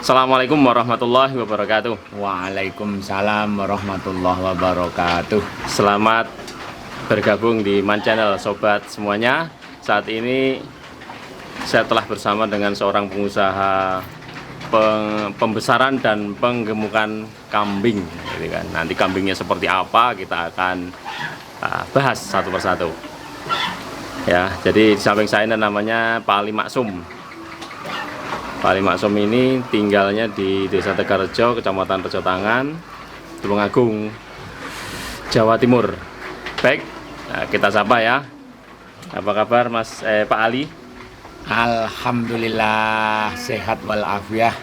Assalamualaikum warahmatullahi wabarakatuh. Waalaikumsalam warahmatullahi wabarakatuh. Selamat bergabung di Man Channel sobat semuanya. Saat ini saya telah bersama dengan seorang pengusaha pembesaran dan penggemukan kambing gitu kan. Nanti kambingnya seperti apa kita akan bahas satu persatu. Ya, jadi di samping saya ini namanya Pak Ali Maksum. Pak Ali Maksum ini tinggalnya di Desa Tegarejo, Kecamatan Rejo Tangan, Tulungagung, Jawa Timur. Baik, kita sapa ya. Apa kabar Mas Pak Ali? Alhamdulillah sehat walafiat.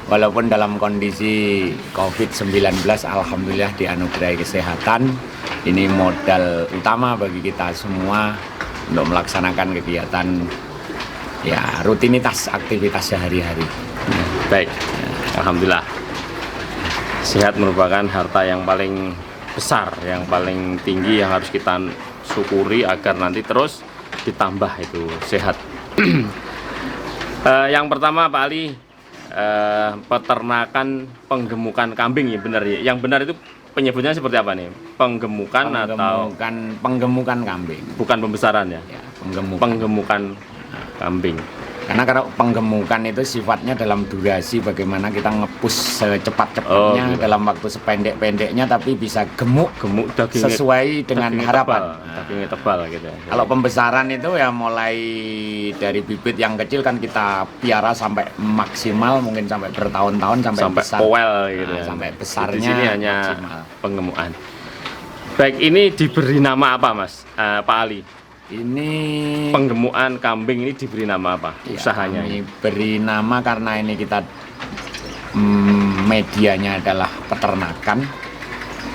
Walaupun dalam kondisi COVID-19, alhamdulillah dianugerahi kesehatan. Ini modal utama bagi kita semua untuk melaksanakan kegiatan ya rutinitas aktivitas sehari-hari. Baik, alhamdulillah. Sehat merupakan harta yang paling besar, yang paling tinggi yang harus kita syukuri agar nanti terus ditambah itu sehat. Yang pertama Pak Ali, peternakan penggemukan kambing ya benar ya. Yang benar itu penyebutnya seperti apa nih? Penggemukan atau penggemukan kambing? Bukan pembesaran ya? Ya, penggemukan. Penggemukan kambing. Karena kalau penggemukan itu sifatnya dalam durasi bagaimana kita ngepus secepat-cepatnya gitu. dalam waktu sependek-pendeknya tapi bisa gemuk dagingnya, sesuai dengan dagingnya harapan. Tebal, dagingnya tebal gitu ya. Kalau pembesaran itu ya mulai dari bibit yang kecil kan kita piara sampai maksimal mungkin sampai bertahun-tahun sampai besar. Powel gitu ya. Sampai besarnya. Di sini hanya maksimal. Penggemukan. Baik, ini diberi nama apa Mas Pak Ali? Ini penggemukan kambing ini diberi nama apa? Ya, usahanya kami beri nama karena ini kita medianya adalah peternakan.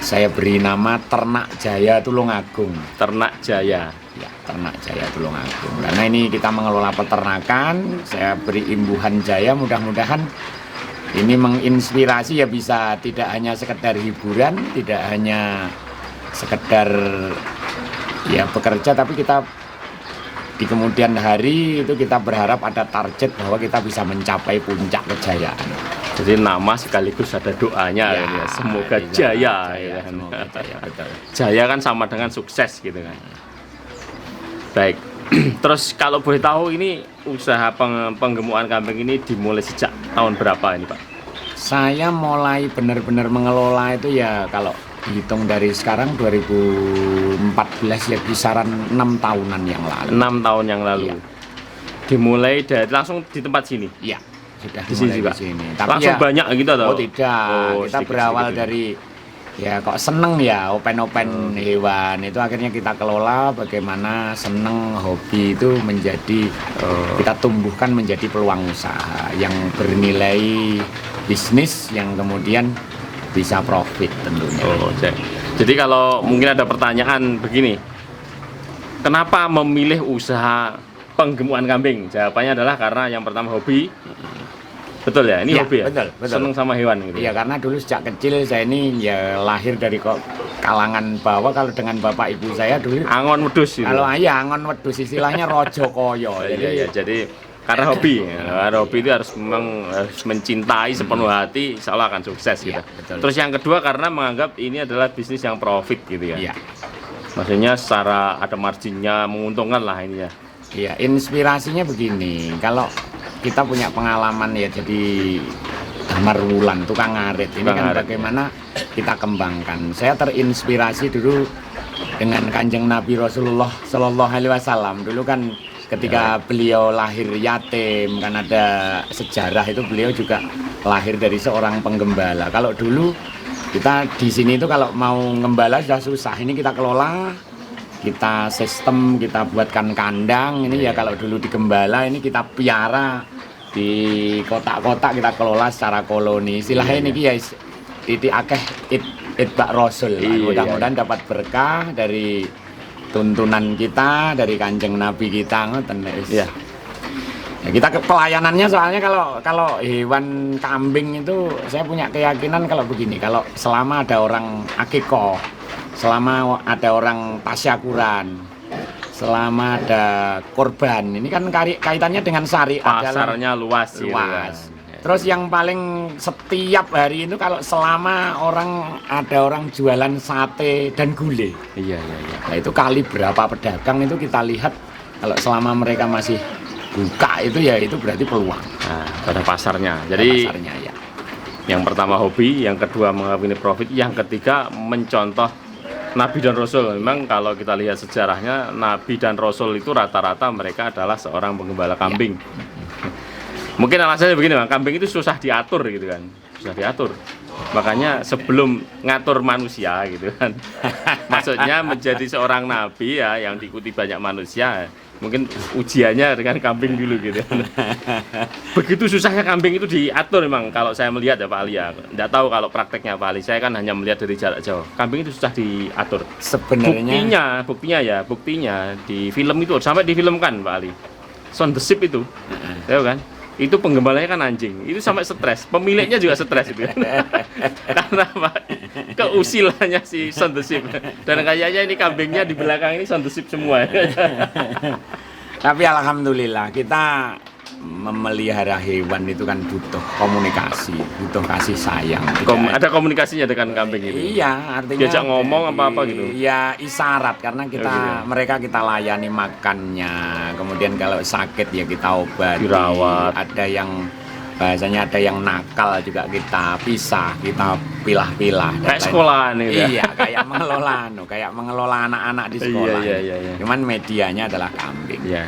Saya beri nama Ternak Jaya Tulungagung. Ternak Jaya. Ya, Ternak Jaya Tulungagung. Karena ini kita mengelola peternakan, saya beri imbuhan jaya, mudah-mudahan ini menginspirasi ya, bisa tidak hanya sekedar hiburan, tidak hanya sekedar ya bekerja, tapi kita di kemudian hari itu kita berharap ada target bahwa kita bisa mencapai puncak kejayaan. Jadi nama sekaligus ada doanya ya, ya. Semoga jaya, ya. Semoga jaya, betul. Jaya kan sama dengan sukses gitu kan. Baik. Terus kalau boleh tahu ini usaha penggemukan kambing ini dimulai sejak tahun berapa ini Pak? Saya mulai benar-benar mengelola itu ya kalau dihitung dari sekarang 2014 ya, kisaran 6 tahunan yang lalu. 6 tahun yang lalu. Iya. Dimulai dari langsung di tempat sini. Iya, sudah di sini juga. Tapi langsung ya, banyak gitu atau? Oh tidak, kita berawal dari ya kok seneng ya open hewan itu, akhirnya kita kelola bagaimana seneng hobi itu menjadi kita tumbuhkan menjadi peluang usaha yang bernilai bisnis yang kemudian bisa profit tentunya. Jadi kalau mungkin ada pertanyaan begini, kenapa memilih usaha penggemukan kambing? Jawabannya adalah karena yang pertama hobi. Betul ya, ini ya, hobi ya? Betul. Seneng sama hewan gitu. Iya, karena dulu sejak kecil saya ini ya lahir dari kalangan bawah. Kalau dengan bapak ibu saya dulu angon wedhus gitu. Kalau ayah angon wedhus istilahnya rojo koyo. Jadi karena hobi, karena hobi itu harus memang harus mencintai sepenuh hati, insya Allah akan sukses gitu. Betul. Terus yang kedua karena menganggap ini adalah bisnis yang profit gitu ya. Iya. Maksudnya secara ada marginnya menguntungkan lah ini ya. Iya, inspirasinya begini, kalau kita punya pengalaman ya jadi Damar Wulan, tukang ngarit. Ini kan bagaimana kita kembangkan. Saya terinspirasi dulu dengan Kanjeng Nabi Rasulullah Shallallahu Alaihi Wasallam. Dulu kan ketika beliau lahir yatim, kan ada sejarah itu beliau juga lahir dari seorang penggembala. Kalau dulu kita di sini itu kalau mau ngembala sudah susah, ini kita kelola, kita sistem, kita buatkan kandang. Ini ya kalau dulu di gembala ini kita piara di kotak-kotak, kita kelola secara koloni. Istilahnya ini ya titik akeh itbak rasul. Mudah-mudahan dapat berkah dari tuntunan kita, dari Kanjeng Nabi kita, ngoten ya. Ya, kita pelayanannya soalnya kalau hewan kambing itu saya punya keyakinan kalau begini, kalau selama ada orang akikoh, selama ada orang tasyakuran, selama ada korban, ini kan kaitannya dengan syariat. Pasarnya luas. Luas. Terus yang paling setiap hari itu kalau selama ada orang jualan sate dan gulai. Iya, iya, iya. Nah itu kali berapa pedagang itu kita lihat kalau selama mereka masih buka itu ya itu berarti peluang. Nah, pada pasarnya. Jadi Pasarnya ya. yang pertama hobi, yang kedua menganggap ini profit, yang ketiga mencontoh Nabi dan Rasul. Memang kalau kita lihat sejarahnya, Nabi dan Rasul itu rata-rata mereka adalah seorang penggembala kambing. Mungkin alasannya begini, Bang, kambing itu susah diatur gitu kan, susah diatur. Makanya sebelum ngatur manusia gitu kan, maksudnya menjadi seorang nabi ya yang diikuti banyak manusia, mungkin ujiannya dengan kambing dulu gitu. Begitu susahnya kambing itu diatur memang kalau saya melihat ya Pak Ali ya. Nggak tahu kalau prakteknya Pak Ali, saya kan hanya melihat dari jarak jauh. Kambing itu susah diatur. Sebenarnya Buktinya di film itu sampai difilmkan Pak Ali. Shaun the Sheep itu, tahu kan? Itu penggembalanya kan anjing, itu sampai stres, pemiliknya juga stres itu kan. Karena apa? Keusilannya si Shaun the Sheep, dan kayaknya ini kambingnya di belakang ini Shaun the Sheep semua. Tapi alhamdulillah kita memelihara hewan itu kan butuh komunikasi, butuh kasih sayang. Ada komunikasinya dengan kambing itu? Iya, artinya diajak ngomong apa gitu? Iya, isyarat karena kita mereka kita layani makannya. Kemudian kalau sakit ya kita obati. Dirawat. Ada yang bahasanya ada yang nakal juga kita pisah, kita pilah-pilah. Kayak sekolahan gitu. Iya, kayak mengelola anak-anak di sekolah. Iya. Cuman medianya adalah kambing. Iya.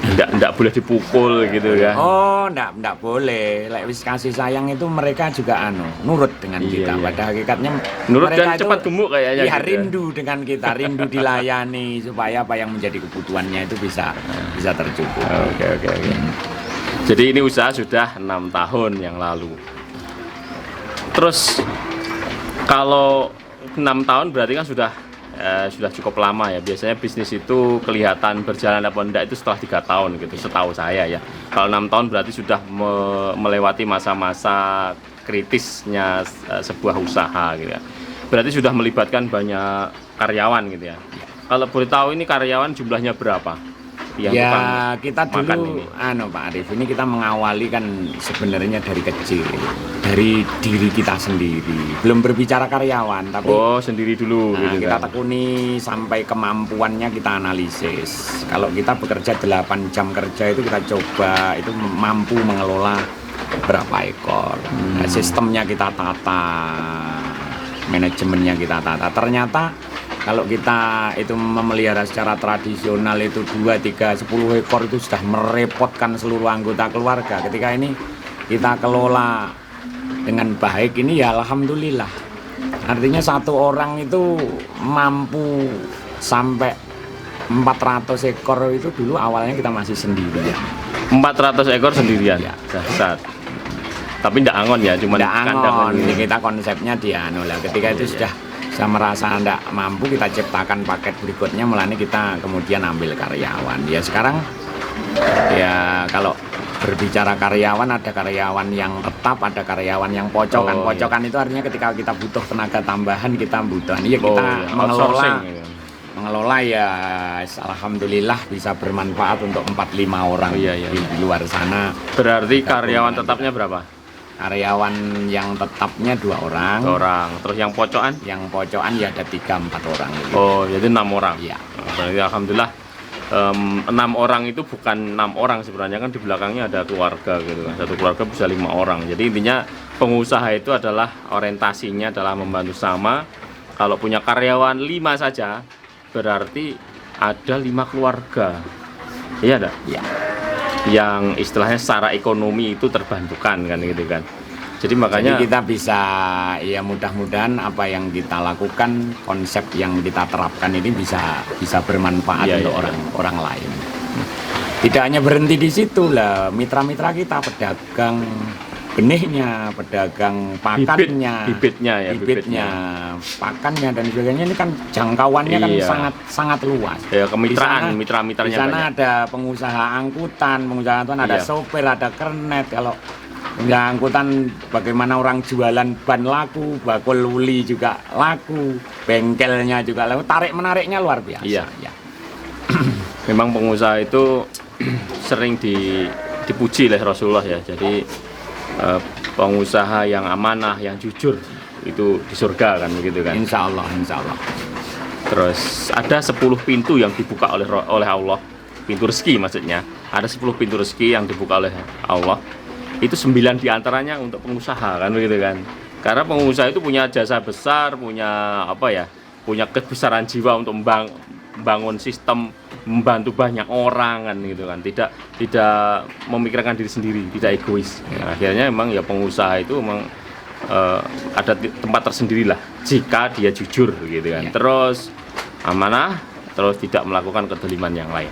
Nggak boleh dipukul gitu ya. Oh, nggak boleh. Lek wis kasih sayang itu mereka juga nurut dengan kita. Iya. Pada hakikatnya Nurut mereka dan itu, cepat gemuk kayaknya iya, gitu. rindu dengan kita, rindu dilayani supaya apa yang menjadi kebutuhannya itu bisa tercukupi. Oke. Jadi ini usaha sudah 6 tahun yang lalu. Terus kalau 6 tahun berarti kan sudah cukup lama ya. Biasanya bisnis itu kelihatan berjalan apa enggak itu setelah 3 tahun gitu, setahu saya ya. Kalau 6 tahun berarti sudah melewati masa-masa kritisnya sebuah usaha gitu ya. Berarti sudah melibatkan banyak karyawan gitu ya. Kalau boleh tahu ini karyawan jumlahnya berapa? Yang Ya kita makan dulu ini. Pak Arif, ini kita mengawali kan sebenarnya dari kecil, dari diri kita sendiri, belum berbicara karyawan tapi sendiri dulu gitu kita kan. tekuni sampai kemampuannya kita analisis. Kalau kita bekerja 8 jam kerja itu kita coba itu mampu mengelola berapa ekor. Nah, sistemnya kita tata, manajemennya kita tata. Ternyata kalau kita itu memelihara secara tradisional itu 2, 3, 10 ekor itu sudah merepotkan seluruh anggota keluarga. Ketika ini kita kelola dengan baik ini ya alhamdulillah. Artinya satu orang itu mampu sampai 400 ekor itu dulu awalnya kita masih sendirian. 400 ekor sendirian. Ya. Dahsyat. Tapi ndak angon ya, cuma kandang. Ini kita konsepnya ketika itu sudah merasa tidak mampu, kita ciptakan paket berikutnya, melani kita kemudian ambil karyawan. Ya sekarang ya kalau berbicara karyawan, ada karyawan yang tetap, ada karyawan yang pocokan. Pocokan itu artinya ketika kita butuh tenaga tambahan, kita butuh. Iya, kita mengelola ya alhamdulillah bisa bermanfaat untuk 4-5 orang di luar sana. Berarti karyawan tetapnya berapa? Karyawan yang tetapnya 2 orang. Terus yang pocokan? Yang pocokan ya ada 3-4 orang gitu. Oh, jadi 6 orang. Iya. Berarti alhamdulillah 6 orang itu bukan 6 orang sebenarnya, kan di belakangnya ada keluarga gitu kan. Satu keluarga bisa 5 orang. Jadi intinya pengusaha itu adalah orientasinya adalah membantu sama. Kalau punya karyawan 5 saja berarti ada 5 keluarga. Iya enggak? Iya. Yang istilahnya secara ekonomi itu terbantukan kan gitu kan. Jadi makanya kita bisa ya mudah-mudahan apa yang kita lakukan, konsep yang kita terapkan ini bisa bermanfaat untuk orang lain. Tidak hanya berhenti di situ lah, mitra-mitra kita pedagang benihnya, pedagang pakannya, bibitnya, pakannya dan sebagainya, ini kan jangkauannya kan sangat luas. Ya, kemitraan, mitra-mitranya di sana banyak. Ada pengusaha angkutan, ada sopir, ada kernet. Kalau pengusaha angkutan, bagaimana orang jualan ban laku, bakul uli juga laku, bengkelnya juga laku, tarik menariknya luar biasa. Iya. Memang pengusaha itu sering dipuji oleh Rasulullah ya. Jadi pengusaha yang amanah, yang jujur itu di surga kan begitu kan. Insya Allah, insya Allah. Terus ada 10 pintu yang dibuka oleh Allah, pintu rezeki maksudnya. Ada 10 pintu rezeki yang dibuka oleh Allah. Itu 9 diantaranya untuk pengusaha kan begitu kan. Karena pengusaha itu punya jasa besar, punya apa ya, punya kebesaran jiwa untuk membangun sistem, membantu banyak orang kan gitu kan. Tidak memikirkan diri sendiri, tidak egois. Ya, akhirnya memang ya pengusaha itu memang ada tempat tersendiri lah jika dia jujur gitu kan. Ya. Terus amanah, terus tidak melakukan kedoliman yang lain.